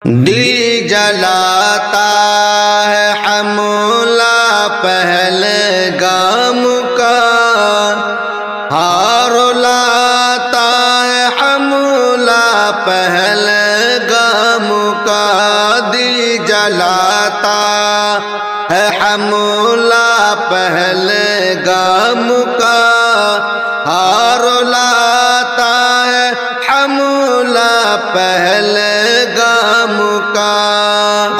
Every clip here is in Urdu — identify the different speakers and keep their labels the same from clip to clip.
Speaker 1: دل جلاتا ہے حملہ پہلے گام کا، ہار لاتا ہے حملہ پہلے گام کا، دل جلاتا ہے حملہ پہلے گام کا، ہار لاتا ہے حملہ پہلے گام کا،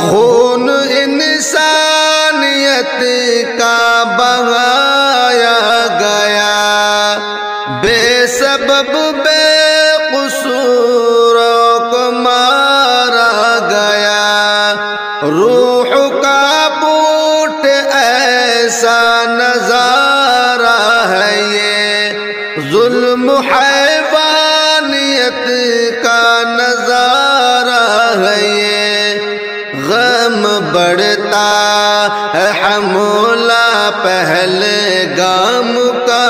Speaker 1: خون انسانیت کا بہایا گیا، بے سبب بے قصوروں کو مارا گیا، روح کا بوٹ ایسا نظارہ ہے یہ، ظلم حیوانیت کا نظارہ ہے یہ، غم بڑھتا ہے حملہ پہلے گام کا،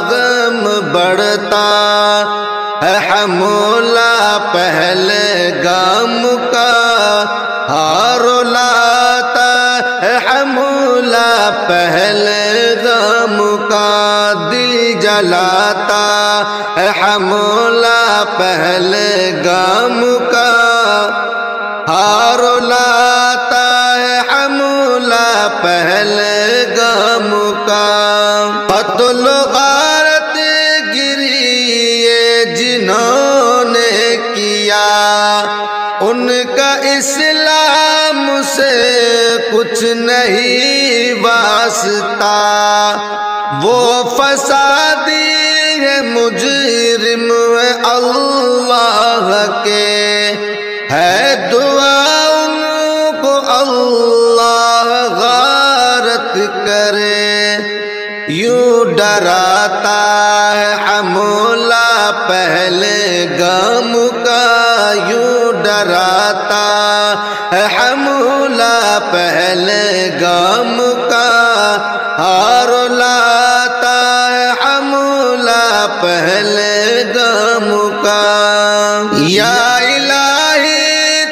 Speaker 1: غم بڑھتا ہے حملہ پہلے گام کا، ہار لاتا ہے حملہ پہلے گام کا، دل جلاتا ہے حملہ پہلے گام کا، ہار لاتا ہے حملہ پہلے گام کا، قتل غارت گری یہ جنہوں نے کیا، ان کا اسلام سے کچھ نہیں واسطہ، وہ فسادی ہے مجرم ہے اللہ کے، ہے دعا ان کو اللہ غارت کرے، یوں ڈراتا ہے حملہ پہلے گام کا، یوں ڈراتا ہے حملہ پہلے گام کا، ہار لاتا ہے حملہ پہلے گام کا، یا الہی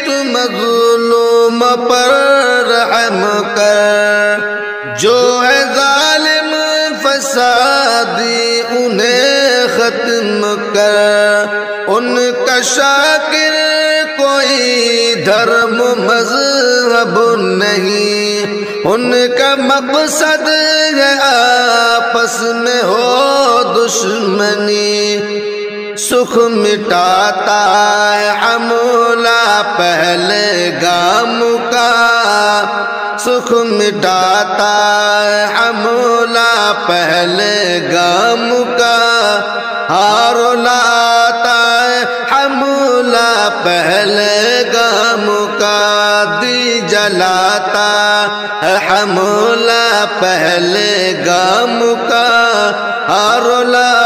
Speaker 1: تو مظلوم پر رحم کر، جو ہے ظالم فسادی انہیں ختم کر، ان کا شاکر کوئی دھرم مذہب نہیں، ان کا مقصد ہے آپس میں ہو دشمنی، سکھ مٹاتا ہے حملہ پہلے گام کا، سکھ مٹاتا ہے حملہ پہلے گام کا، ہار لاتا ہے حملہ پہلے گام کا، دل جلاتا ہے حملہ پہلے گام کا، ہار لاتا